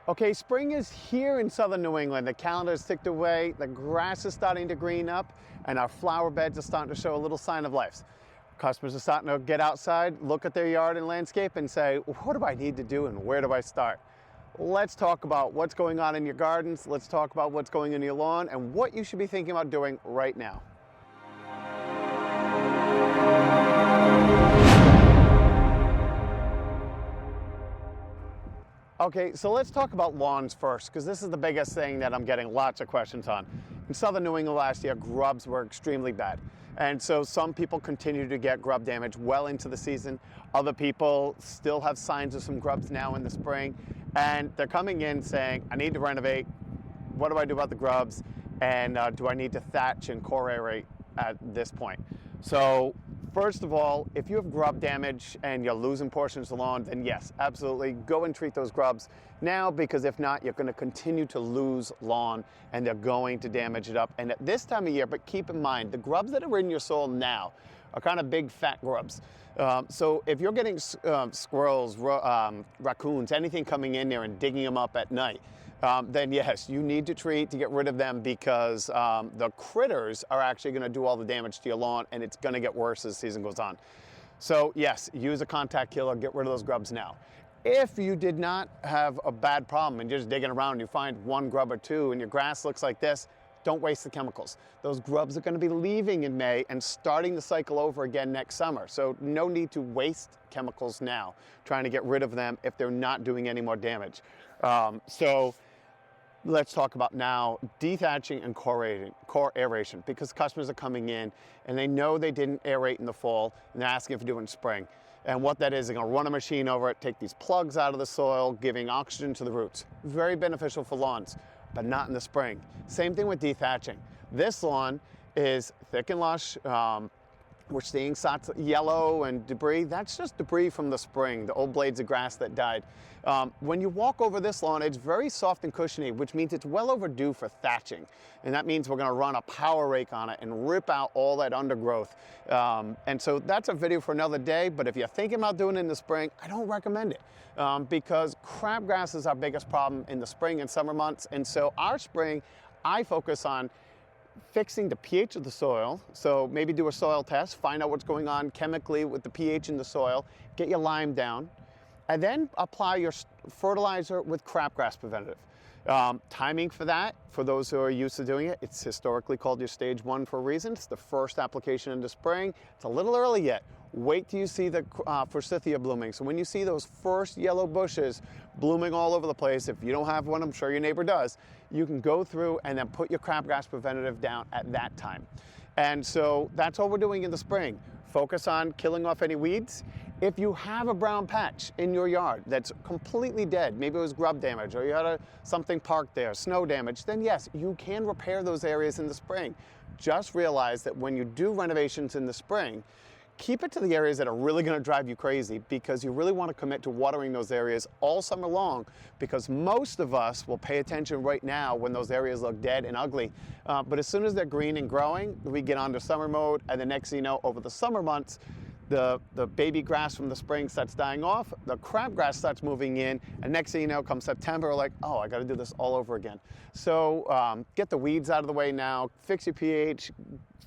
Okay, spring is here in southern New England. The calendar is ticked away, the grass is starting to green up, and our flower beds are starting to show a little sign of life. Customers are starting to get outside, look at their yard and landscape and say, what do I need to do and where do I start? Let's talk about what's going on in your gardens. Let's talk about what's going in your lawn and what you should be thinking about doing right now. Okay, so let's talk about lawns first, because this is the biggest thing that I'm getting lots of questions on. In southern New England last year, grubs were extremely bad. And so some people continue to get grub damage well into the season. Other people still have signs of some grubs now in the spring. And they're coming in saying, I need to renovate. What do I do about the grubs? And do I need to thatch and core aerate at this point? So first of all, if you have grub damage and you're losing portions of the lawn, then yes, absolutely, go and treat those grubs now, because if not, you're going to continue to lose lawn and they're going to damage it up. And at this time of year, but keep in mind, the grubs that are in your soil now are kind of big fat grubs. So if you're getting squirrels, raccoons, anything coming in there and digging them up at night, then yes, you need to treat to get rid of them, because the critters are actually going to do all the damage to your lawn, and it's going to get worse as the season goes on. So yes, use a contact killer, get rid of those grubs now. If you did not have a bad problem and you're just digging around and you find one grub or two and your grass looks like this, don't waste the chemicals. Those grubs are going to be leaving in May and starting the cycle over again next summer. So no need to waste chemicals now trying to get rid of them if they're not doing any more damage. So let's talk about now dethatching and core aeration, because customers are coming in and they know they didn't aerate in the fall and they're asking if you do it in spring. And what that is, they're going to run a machine over it, take these plugs out of the soil, giving oxygen to the roots. Very beneficial for lawns, but not in the spring. Same thing with dethatching. This lawn is thick and lush. We're seeing spots of yellow and debris. That's just debris from the spring, the old blades of grass that died. When you walk over this lawn, it's very soft and cushiony, which means it's well overdue for thatching. And that means we're going to run a power rake on it and rip out all that undergrowth. And so that's a video for another day, but if you're thinking about doing it in the spring, I don't recommend it, because crabgrass is our biggest problem in the spring and summer months. And so our spring, I focus on fixing the pH of the soil. So maybe do a soil test, find out what's going on chemically with the pH in the soil, get your lime down, and then apply your fertilizer with crabgrass preventative. Timing for that, for those who are used to doing it, it's historically called your stage 1 for a reason. It's the first application in the spring. It's a little early yet. Wait till you see the forsythia blooming. So when you see those first yellow bushes blooming all over the place, if you don't have one, I'm sure your neighbor does, you can go through and then put your crabgrass preventative down at that time. And so that's all we're doing in the spring. Focus on killing off any weeds. If you have a brown patch in your yard that's completely dead, maybe it was grub damage or you had something parked there, snow damage, then yes, you can repair those areas in the spring. Just realize that when you do renovations in the spring, keep it to the areas that are really going to drive you crazy, because you really want to commit to watering those areas all summer long, because most of us will pay attention right now when those areas look dead and ugly. But as soon as they're green and growing, we get on to summer mode, and the next thing you know, over the summer months, the baby grass from the spring starts dying off, the crabgrass starts moving in, and next thing you know, come September, we're like, oh, I got to do this all over again. So get the weeds out of the way now, fix your pH,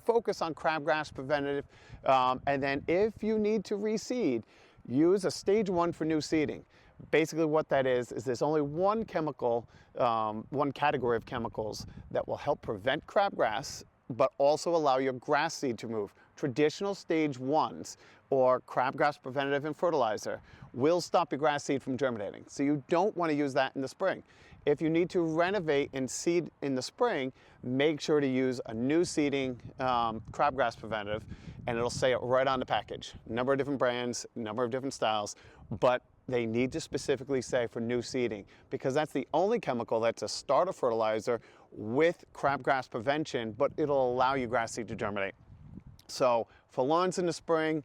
focus on crabgrass preventative, and then if you need to reseed, use a stage 1 for new seeding. Basically what that is there's only one chemical, one category of chemicals that will help prevent crabgrass, but also allow your grass seed to move. Traditional stage 1s, or crabgrass preventative and fertilizer, will stop your grass seed from germinating. So you don't want to use that in the spring. If you need to renovate and seed in the spring, make sure to use a new seeding crabgrass preventative, and it'll say it right on the package. Number of different brands, number of different styles, but they need to specifically say for new seeding, because that's the only chemical that's a starter fertilizer with crabgrass prevention, but it'll allow your grass seed to germinate. So for lawns in the spring,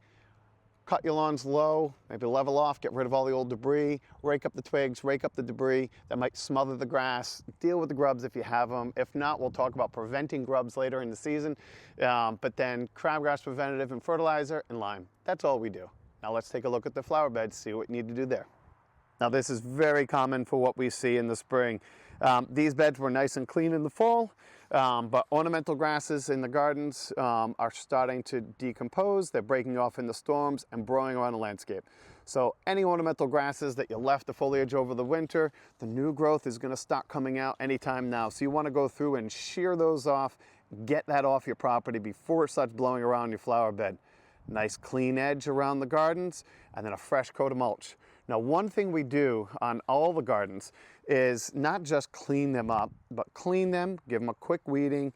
cut your lawns low, maybe level off, get rid of all the old debris, rake up the twigs, rake up the debris that might smother the grass, deal with the grubs if you have them. If not, we'll talk about preventing grubs later in the season. But then crabgrass preventative and fertilizer and lime. That's all we do. Now let's take a look at the flower beds, see what you need to do there. Now this is very common for what we see in the spring. These beds were nice and clean in the fall, but ornamental grasses in the gardens are starting to decompose. They're breaking off in the storms and burrowing around the landscape. So any ornamental grasses that you left the foliage over the winter, the new growth is going to start coming out anytime now. So you want to go through and shear those off, get that off your property before it starts blowing around your flower bed. Nice clean edge around the gardens, and then a fresh coat of mulch. Now, one thing we do on all the gardens is not just clean them up, but clean them, give them a quick weeding,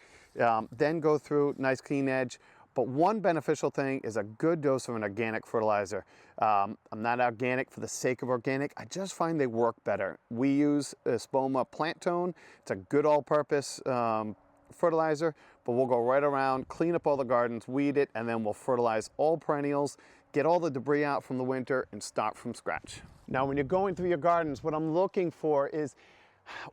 then go through nice clean edge. But one beneficial thing is a good dose of an organic fertilizer. I'm not organic for the sake of organic. I just find they work better. We use Spoma Plant Tone. It's a good all-purpose fertilizer, but we'll go right around, clean up all the gardens, weed it, and then we'll fertilize all perennials, get all the debris out from the winter, and start from scratch. Now, when you're going through your gardens, what I'm looking for is,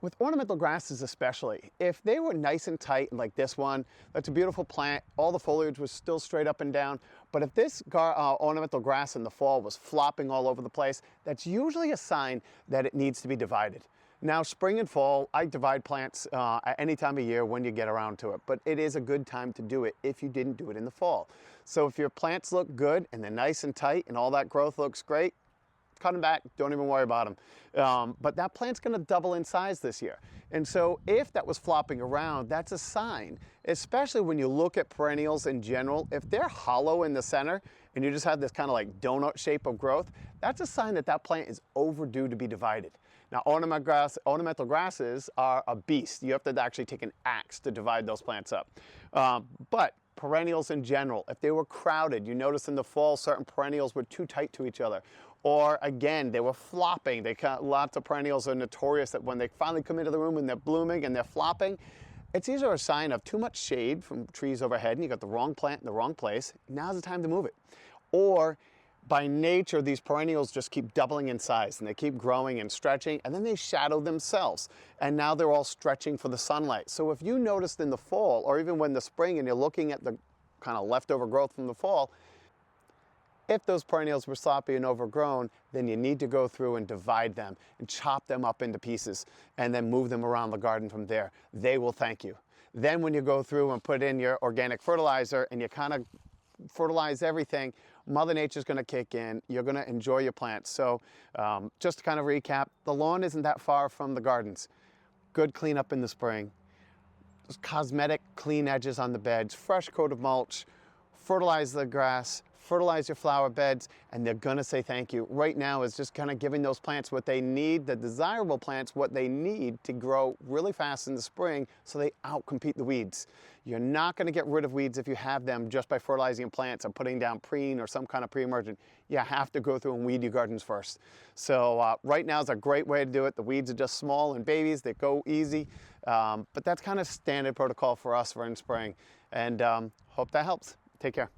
with ornamental grasses especially, if they were nice and tight like this one, that's a beautiful plant, all the foliage was still straight up and down, but if this ornamental grass in the fall was flopping all over the place, that's usually a sign that it needs to be divided. Now, spring and fall, I divide plants at any time of year when you get around to it, but it is a good time to do it if you didn't do it in the fall. So if your plants look good and they're nice and tight and all that growth looks great, cut them back, don't even worry about them. But that plant's gonna double in size this year. And so if that was flopping around, that's a sign, especially when you look at perennials in general. If they're hollow in the center and you just have this kind of like donut shape of growth, that's a sign that that plant is overdue to be divided. Now, ornamental grasses are a beast. You have to actually take an axe to divide those plants up. But perennials in general, if they were crowded, you notice in the fall certain perennials were too tight to each other. Or again, they were flopping. Lots of perennials are notorious that when they finally come into the room and they're blooming and they're flopping, it's either a sign of too much shade from trees overhead and you got the wrong plant in the wrong place. Now's the time to move it. Or by nature, these perennials just keep doubling in size and they keep growing and stretching, and then they shadow themselves. And now they're all stretching for the sunlight. So if you noticed in the fall, or even when the spring and you're looking at the kind of leftover growth from the fall, if those perennials were sloppy and overgrown, then you need to go through and divide them and chop them up into pieces and then move them around the garden from there. They will thank you. Then when you go through and put in your organic fertilizer and you kind of fertilize everything, Mother Nature's going to kick in. You're going to enjoy your plants. So just to kind of recap, the lawn isn't that far from the gardens. Good cleanup in the spring. Just cosmetic clean edges on the beds, fresh coat of mulch, fertilize the grass, fertilize your flower beds, and they're gonna say thank you. Right now is just kind of giving those plants what they need, the desirable plants, what they need to grow really fast in the spring so they outcompete the weeds. You're not gonna get rid of weeds if you have them just by fertilizing plants or putting down preen or some kind of pre-emergent. You have to go through and weed your gardens first. So right now is a great way to do it. The weeds are just small and babies, they go easy, but that's kind of standard protocol for us for in spring. And hope that helps. Take care.